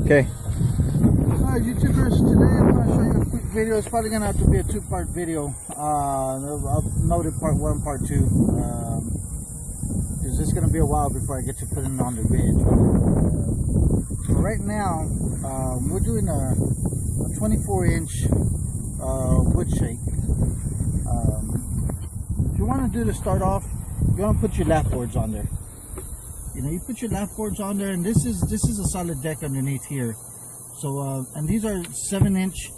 Okay. Alright, YouTubers, today I'm going to show you a quick video. It's probably going to have to be a two-part video. I'll note it part 1, part 2. Because it's going to be a while before I get to putting it on the ridge. So right now, we're doing a 24-inch wood shake. What you want to do to start off, you want to put your lap boards on there. You know, you put your lap boards on there, and this is a solid deck underneath here. So and these are 7-inch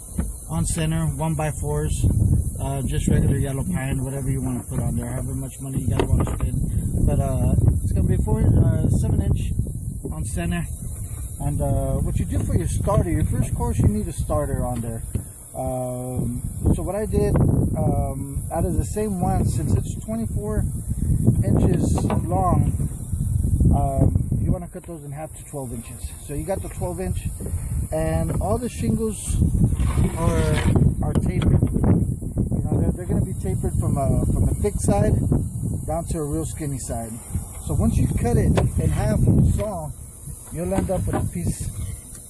on center 1x4s, just regular yellow pine, whatever you want to put on there, however much money you guys want to spend. But it's gonna be 7-inch on center. And what you do for your starter, your first course, you need a starter on there. So what I did, out of the same one, since it's 24 inches long, you want to cut those in half to 12 inches. So you got the 12-inch, and all the shingles are tapered. You know, they're going to be tapered from a thick side down to a real skinny side. So once you cut it in half with the saw, you'll end up with a piece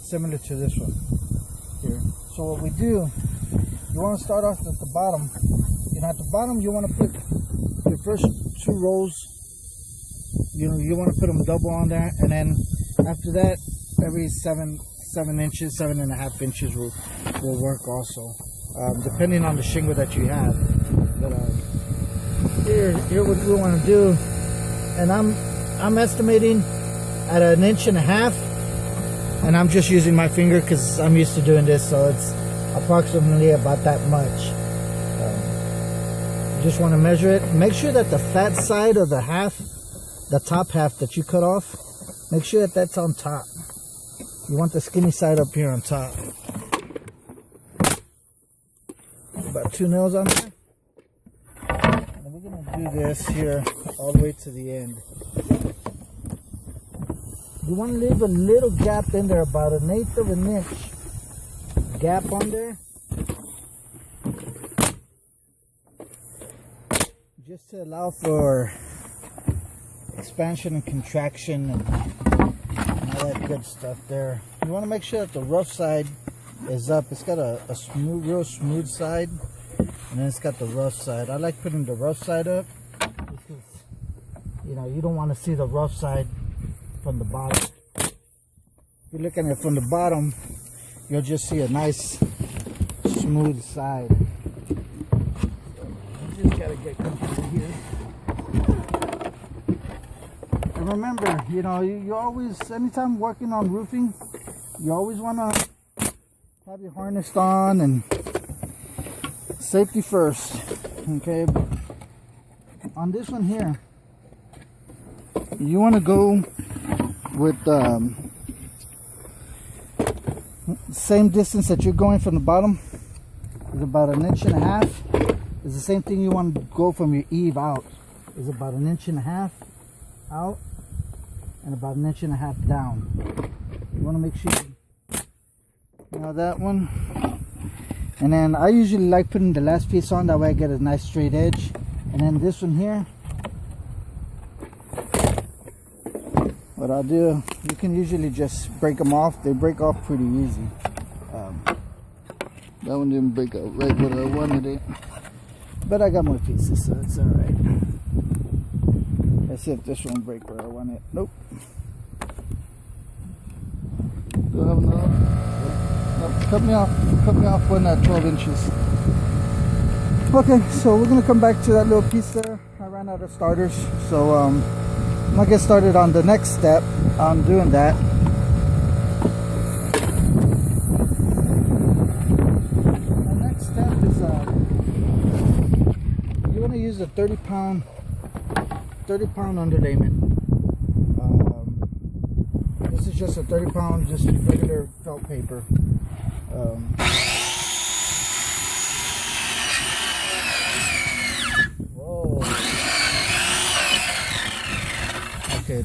similar to this one here. So what we do, you want to start off at the bottom. You know, at the bottom you want to put your first 2 rows. You want to put them double on there, and then after that, every 7 inches, 7.5 inches will work also, depending on the shingle that you have. But here what we want to do, and I'm estimating at 1.5 inches, and I'm just using my finger because I'm used to doing this, so it's approximately about that much. You just want to measure it. Make sure that the fat side of the half, the top half that you cut off, make sure that that's on top. You want the skinny side up here on top. About 2 nails on there. And we're going to do this here all the way to the end. You want to leave a little gap in there, about 1/8 of an inch gap on there. Just to allow for expansion and contraction and all that good stuff there. You want to make sure that the rough side is up. It's got a smooth, real smooth side, and then it's got the rough side. I like putting the rough side up because, you know, you don't want to see the rough side from the bottom. If you're looking at it from the bottom, you'll just see a nice smooth side. So you just gotta get comfortable here. And remember, you know, you always, anytime working on roofing, you always want to have your harness on, and safety first. Okay, but on this one here, you want to go with same distance that you're going from the bottom is about 1.5 inches. It's the same thing you want to go from your eave out, is about 1.5 inches out and about 1.5 inches down. You want to make sure you know that one. And then I usually like putting the last piece on, that way I get a nice straight edge. And then this one here, what I'll do, you can usually just break them off. They break off pretty easy. That one didn't break out right where I wanted it, but I got more pieces, so it's alright. Let's see if this one break where I want it. Nope. Do I have another? Nope. Cut me off one at 12 inches. Okay, so we're gonna come back to that little piece there. I ran out of starters, so I'm gonna get started on the next step on doing that. The next step is you want to use a 30-pound underlayment. This is just a 30-pound, just regular felt paper. Whoa. Okay.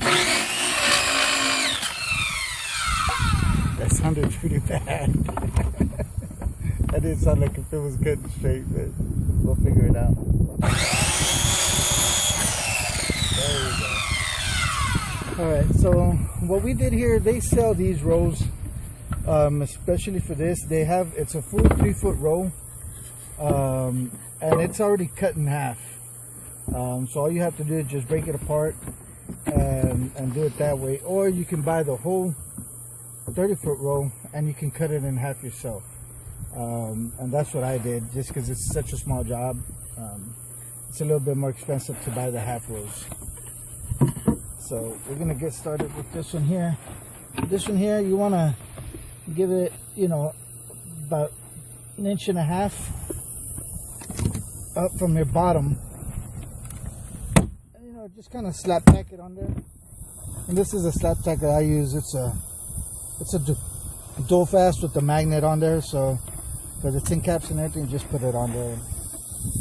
That sounded pretty bad. That didn't sound like if it was good and straight, but we'll figure it out. There we go. Alright, so what we did here, they sell these rolls especially for this. It's a full 3-foot roll, and it's already cut in half. So all you have to do is just break it apart and do it that way, or you can buy the whole 30-foot roll and you can cut it in half yourself. And that's what I did, just because it's such a small job. It's a little bit more expensive to buy the half rolls. So we're gonna get started with this one here. This one here, you want to give it, you know, about 1.5 inches up from your bottom. And, you know, just kind of slap tack it on there. And this is a slap tack that I use. It's a dual fast with the magnet on there, so because it's in caps and everything, just put it on there.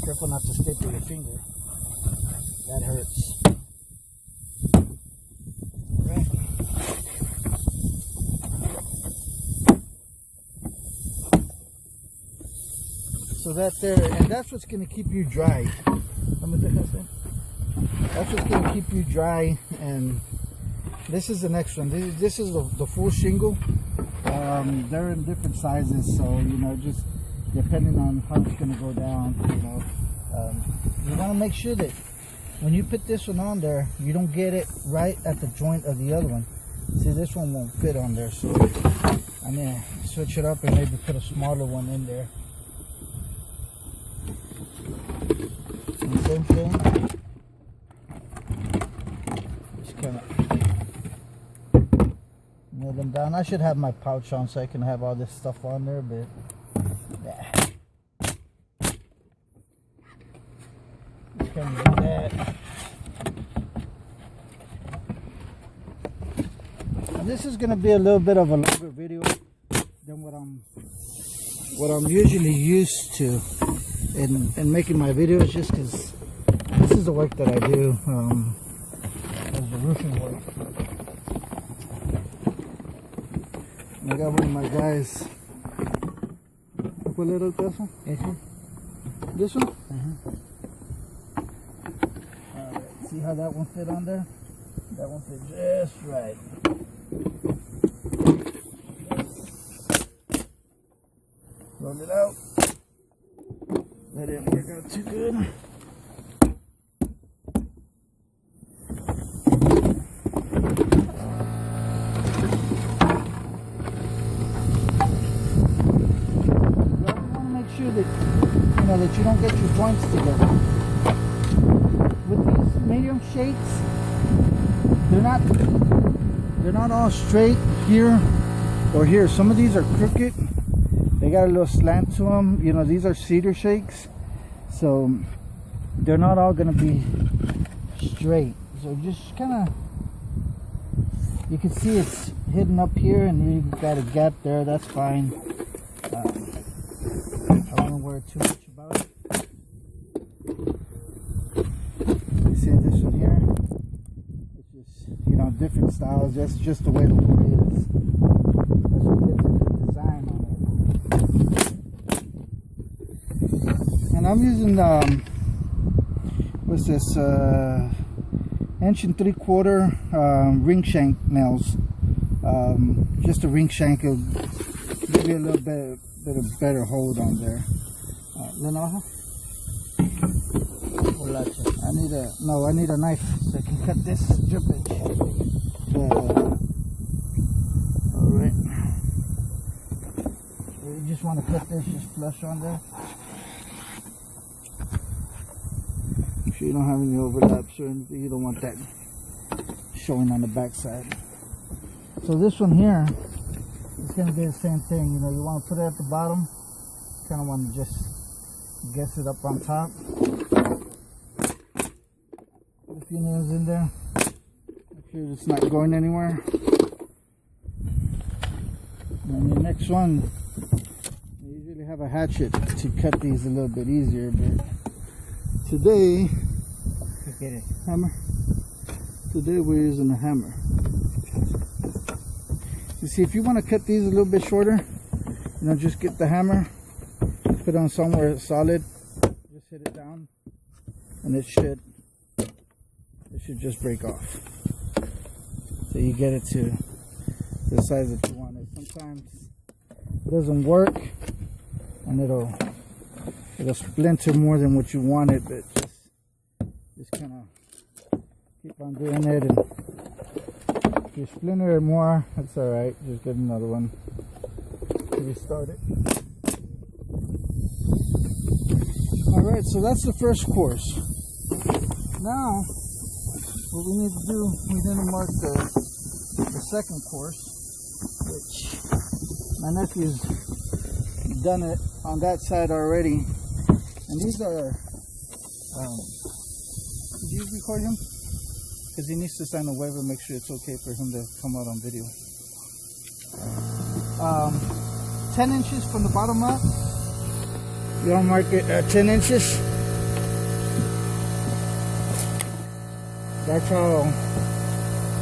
Careful not to staple your finger. That hurts. Right. So that there, and that's what's going to keep you dry. That's what's going to keep you dry. And this is the next one. This is the full shingle. They're in different sizes, so you know, just depending on how it's going to go down, you know, you want to make sure that when you put this one on there, you don't get it right at the joint of the other one. See, this one won't fit on there, so I'm going to switch it up and maybe put a smaller one in there. And same thing, just kind of nail them down. I should have my pouch on so I can have all this stuff on there, but yeah. Just kind of do that. And this is going to be a little bit of a longer video than what I'm usually used to in making my videos, just because this is the work that I do as the roofing work. And I got one of my guys. ¿Cuál era el caso? This one? Alright, see how that one fit on there? That one fit just right. Roll it out. That didn't work out too good. That you don't get your joints together. With these medium shakes, they're not all straight here or here. Some of these are crooked. They got a little slant to them. You know, these are cedar shakes, so they're not all going to be straight. So just kind of, you can see it's hidden up here, and you've got a gap there. That's fine. I don't want to worry too much about it. You see this one here? It's just, you know, different styles. That's just the way the wood is. That's what gives it the design on it. And I'm using what's this? 1 3/4 ring shank nails. Just a ring shank will give you a little bit of better hold on there. Lenoja? I need a knife so I can cut this drippage. Alright. You just want to cut this just flush on there. Make sure you don't have any overlaps or anything. You don't want that showing on the back side. So this one here is going to be the same thing. You know, you want to put it at the bottom. Kind of want to just guess it up on top. Put a few nails in there. Make sure it's not going anywhere. And the next one, I usually have a hatchet to cut these a little bit easier, but today, hammer. Today we're using a hammer. You see, if you want to cut these a little bit shorter, you know, just get the hammer, put it on somewhere solid, just hit it down, and it should just break off. So you get it to the size that you want it. sometimes it doesn't work, and it'll splinter more than what you wanted. But just kind of keep on doing it, and if you splinter it more, that's all right. Just get another one to restart it. All right, so that's the first course. Now, what we need to do, we're going to mark the second course, which my nephew's done it on that side already. And these are, did you record him? Because he needs to sign a waiver, make sure it's okay for him to come out on video. 10 inches from the bottom up. You want to mark it 10 inches?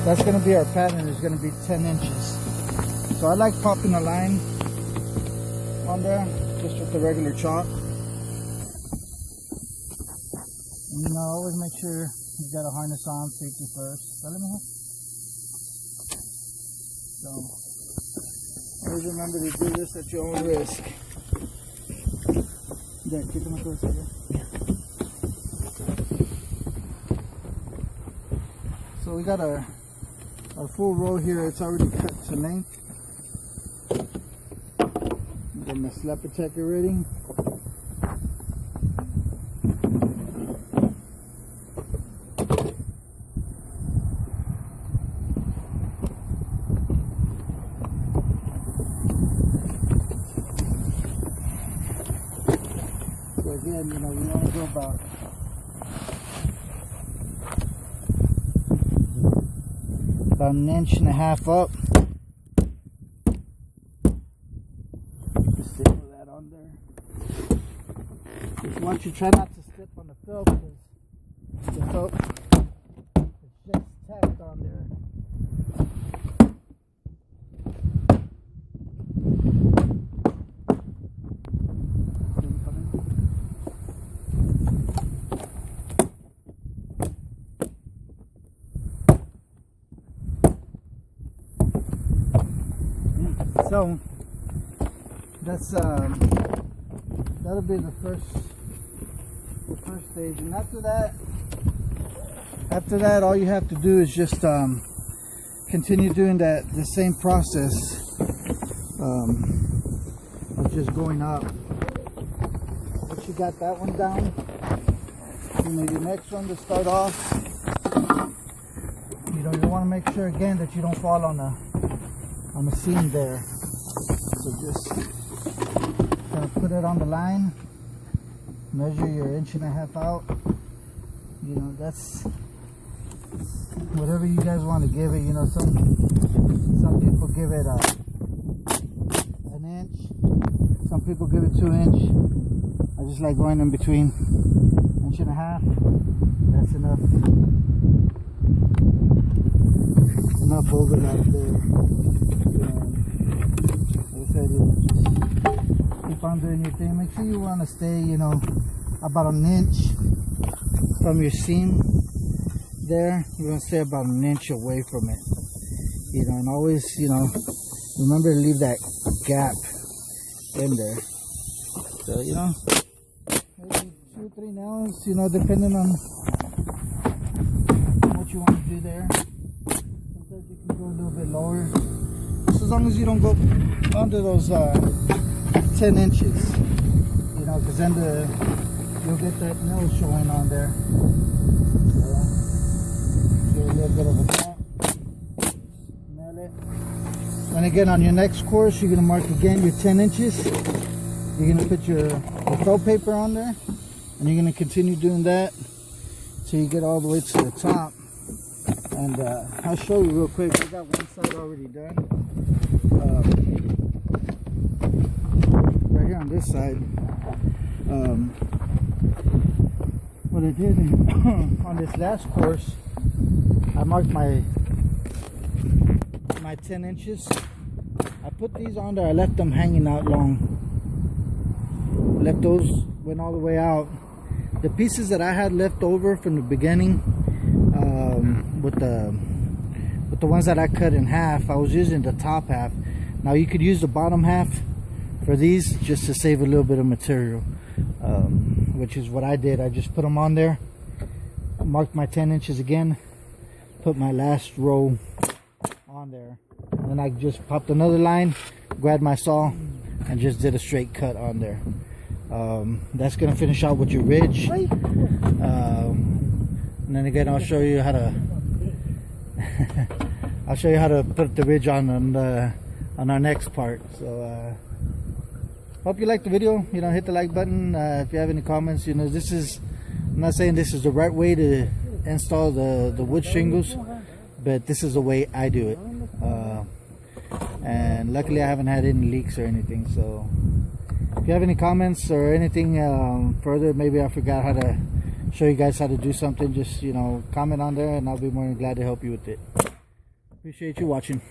That's going to be our pattern, is going to be 10 inches. So I like popping a line on there, just with the regular chalk. And, you know, always make sure you've got a harness on, safety first. So, always remember to do this at your own risk. Yeah, keep them close here. So we got our full row here. It's already cut to length. Got my slap protector ready. So again, you know, we want to go about an inch and a half up. Just staple that on there. Just want you to try not to step on the felt, because the felt is just tacked on there. So that's that'll be the first stage, and after that all you have to do is just continue doing the same process of just going up. Once you got that one down, you know, your next one to start off, you know, you want to make sure again that you don't fall on the seam there. So just kind of put it on the line, measure your 1.5 inches out. You know, that's whatever you guys want to give it. You know, some people give it 1 inch, some people give it 2 inch. I just like going in between 1.5 inches. That's enough overlap there. Just keep on doing your thing. Make sure you want to stay, you know, about 1 inch from your seam there. You want to stay about 1 inch away from it, you know, and always, you know, remember to leave that gap in there. So, you know, maybe 2 or 3 nails, you know, depending on what you want to do there. Sometimes you can go a little bit lower. As long as you don't go under those 10 inches, you know, because then you'll get that nail showing on there. Get a little bit of a gap, nail it. And again, on your next course, you're going to mark again your 10 inches. You're going to put your felt paper on there, and you're going to continue doing that till you get all the way to the top. And I'll show you real quick. We got one side already done. Right here on this side, what I did on this last course, I marked my 10 inches. I put these on there. I left them hanging out long. Left those, went all the way out. The pieces that I had left over from the beginning, with the ones that I cut in half, I was using the top half. Now you could use the bottom half for these just to save a little bit of material, which is what I did. I just put them on there, marked my 10 inches again, put my last row on there, and then I just popped another line, grabbed my saw, and just did a straight cut on there. That's gonna finish out with your ridge, and then again I'll show you how to I'll show you how to put the ridge on our next part. So hope you liked the video. You know, hit the like button. If you have any comments, you know, this is, I'm not saying this is the right way to install the wood shingles, but this is the way I do it. And luckily I haven't had any leaks or anything. So if you have any comments or anything further, maybe I forgot how to show you guys how to do something, just, you know, comment on there and I'll be more than glad to help you with it. Appreciate you watching.